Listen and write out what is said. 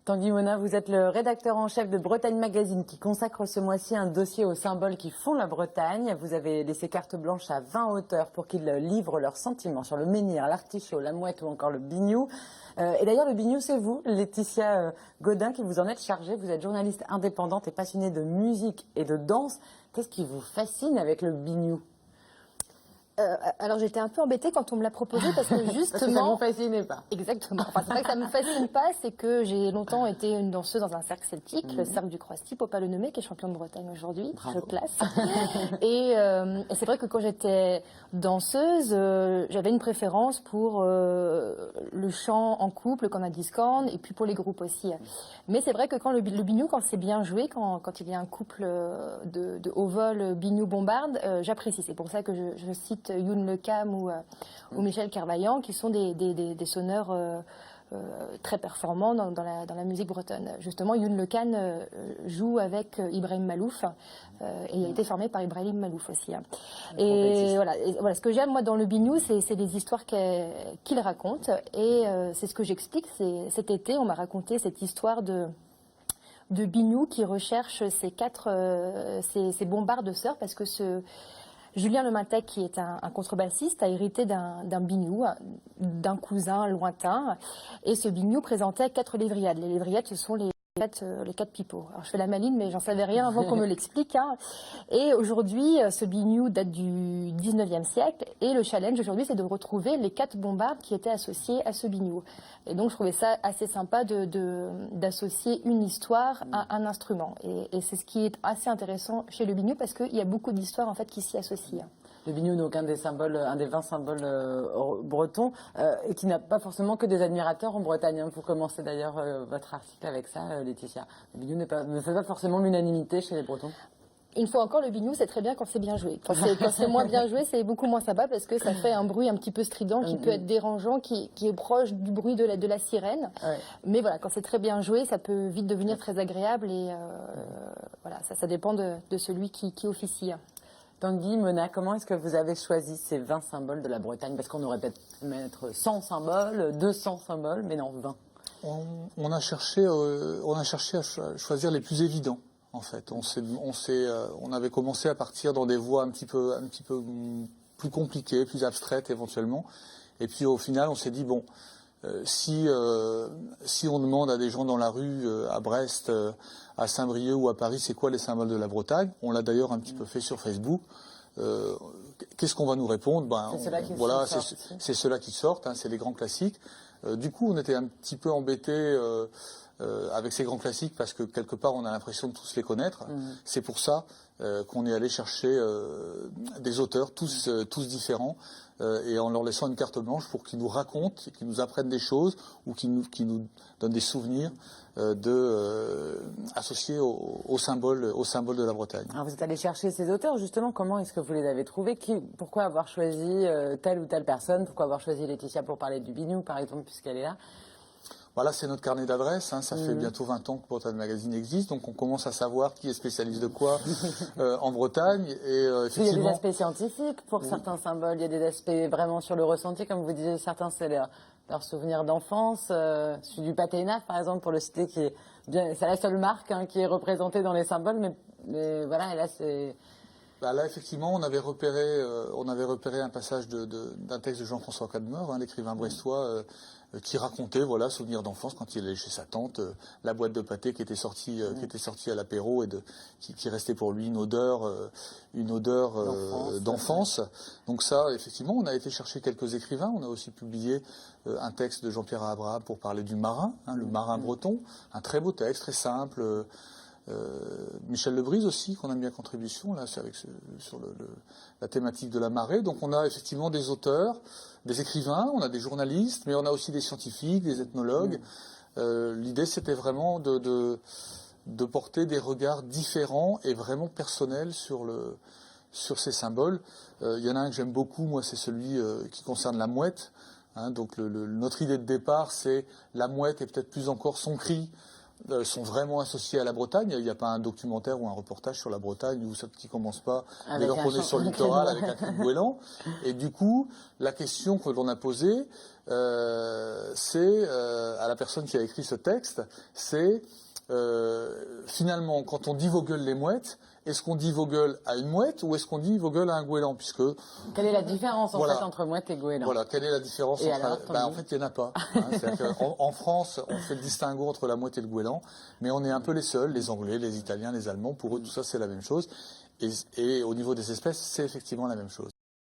Tanguy Monin, vous êtes le rédacteur en chef de Bretagne Magazine qui consacre ce mois-ci un dossier aux symboles qui font la Bretagne. Vous avez laissé carte blanche à 20 auteurs pour qu'ils livrent leurs sentiments sur le menhir, l'artichaut, la mouette ou encore le biniou. Et d'ailleurs, le biniou, c'est vous, Laetitia Godin, qui vous en êtes chargée. Vous êtes journaliste indépendante et passionnée de musique et de danse. Qu'est-ce qui vous fascine avec le biniou ? Alors j'étais un peu embêtée quand on me l'a proposé parce que justement... Parce que ça ne vous fascinait pas. Exactement. Enfin, c'est pas que ça me fascine pas, c'est que j'ai longtemps été une danseuse dans un cercle celtique, le cercle du Croix-Stipe, faut pas le nommer, qui est champion de Bretagne aujourd'hui. Je place. Et c'est vrai que quand j'étais danseuse, j'avais une préférence pour le chant en couple, comme à Discord, et puis pour les groupes aussi. Mais c'est vrai que quand le biniou, quand c'est bien joué, quand il y a un couple de haut vol biniou-bombarde, j'apprécie. C'est pour ça que je cite Youn Le Cam ou Michel Carvaillant, qui sont des sonneurs très performants dans la musique bretonne. Justement, Youn Le Cam joue avec Ibrahim Malouf et il a été formé par Ibrahim Malouf aussi. Et voilà, ce que j'aime moi dans le biniou, c'est des histoires qu'il raconte et c'est ce que j'explique. Cet été, on m'a raconté cette histoire de biniou qui recherche ces bombardes de sœurs parce que Julien Lemantec, qui est un contrebassiste, a hérité d'un biniou, d'un cousin lointain. Et ce biniou présentait 4 lévriades. Les lévriades, ce sont les 4 pipeaux. Alors, je fais la maline, mais j'en savais rien avant qu'on me l'explique. Et aujourd'hui, ce biniou date du 19e siècle. Et le challenge aujourd'hui, c'est de retrouver les 4 bombardes qui étaient associées à ce biniou. Et donc, je trouvais ça assez sympa d'associer une histoire à un instrument. Et c'est ce qui est assez intéressant chez le biniou, parce qu'il y a beaucoup d'histoires en fait, qui s'y associent. Le biniou, donc un des 20 symboles bretons, et qui n'a pas forcément que des admirateurs en Bretagne. Vous commencez d'ailleurs votre article avec ça, Laetitia. Le biniou ne fait pas forcément l'unanimité chez les Bretons. Une fois encore, le biniou, c'est très bien quand c'est bien joué. Quand c'est moins bien joué, c'est beaucoup moins sympa parce que ça fait un bruit un petit peu strident qui peut être dérangeant, qui est proche du bruit de la sirène. Ouais. Mais voilà, quand c'est très bien joué, ça peut vite devenir très agréable et voilà, ça dépend de celui qui officie. Tanguy Monin, comment est-ce que vous avez choisi ces 20 symboles de la Bretagne? Parce qu'on aurait peut-être mettre 100 symboles, 200 symboles, mais non, 20. On a cherché à choisir les plus évidents, en fait. On avait commencé à partir dans des voies un petit peu plus compliquées, plus abstraites éventuellement. Et puis au final, on s'est dit, bon, si on demande à des gens dans la rue, à Brest, à Saint-Brieuc ou à Paris, c'est quoi les symboles de la Bretagne? On l'a d'ailleurs un petit peu fait sur Facebook. Qu'est-ce qu'on va nous répondre? C'est ceux-là qui sortent, hein, c'est les grands classiques. Du coup, on était un petit peu embêtés avec ces grands classiques parce que quelque part, on a l'impression de tous les connaître. C'est pour ça qu'on est allé chercher des auteurs, tous différents, et en leur laissant une carte blanche pour qu'ils nous racontent, qu'ils nous apprennent des choses ou qu'ils nous donnent des souvenirs associés au symbole de la Bretagne. Alors vous êtes allé chercher ces auteurs, justement, comment est-ce que vous les avez trouvés? Pourquoi avoir choisi telle ou telle personne? Pourquoi avoir choisi Laetitia pour parler du biniou, par exemple, puisqu'elle est là? Voilà, c'est notre carnet d'adresses. Hein. Ça fait bientôt 20 ans que Bretagne Magazine existe, donc on commence à savoir qui est spécialiste de quoi en Bretagne. Et effectivement, il y a des aspects scientifiques pour certains symboles, il y a des aspects vraiment sur le ressenti, comme vous disiez, certains c'est leur souvenir d'enfance. Celui du pâté naf, par exemple, pour le citer, qui est bien, c'est la seule marque qui est représentée dans les symboles, mais voilà, et là c'est... Là, effectivement, on avait repéré un passage d'un texte de Jean-François Cadmeur, l'écrivain brestois, qui racontait, voilà, souvenir d'enfance quand il allait chez sa tante, la boîte de pâté qui était sortie à l'apéro et qui restait pour lui une odeur d'enfance. Donc ça, effectivement, on a été chercher quelques écrivains. On a aussi publié un texte de Jean-Pierre Abraham pour parler du marin, le marin breton, un très beau texte, très simple. Michel Lebrise aussi, qu'on a mis à contribution, là, c'est sur la thématique de la marée. Donc on a effectivement des auteurs, des écrivains, on a des journalistes, mais on a aussi des scientifiques, des ethnologues. L'idée, c'était vraiment de porter des regards différents et vraiment personnels sur ces symboles. Il y en a un que j'aime beaucoup, moi, c'est celui qui concerne la mouette. Donc notre idée de départ, c'est la mouette et peut-être plus encore son cri. sont vraiment associés à la Bretagne. Il n'y a pas un documentaire ou un reportage sur la Bretagne qui commence pas dès lors qu'on est sur le littoral avec un cri de goéland. Et du coup, la question que l'on a posée, c'est à la personne qui a écrit ce texte, c'est finalement, quand on dit vos gueules les mouettes, est-ce qu'on dit vos gueules à une mouette ou est-ce qu'on dit vos gueules à un goéland, puisque quelle est la différence en fait entre mouette et goéland? Voilà, quelle est la différence en fait, il n'y en a pas. En France, on fait le distinguo entre la mouette et le goéland, mais on est un peu les seuls, les Anglais, les Italiens, les Allemands, pour eux tout ça c'est la même chose. Et au niveau des espèces, c'est effectivement la même chose.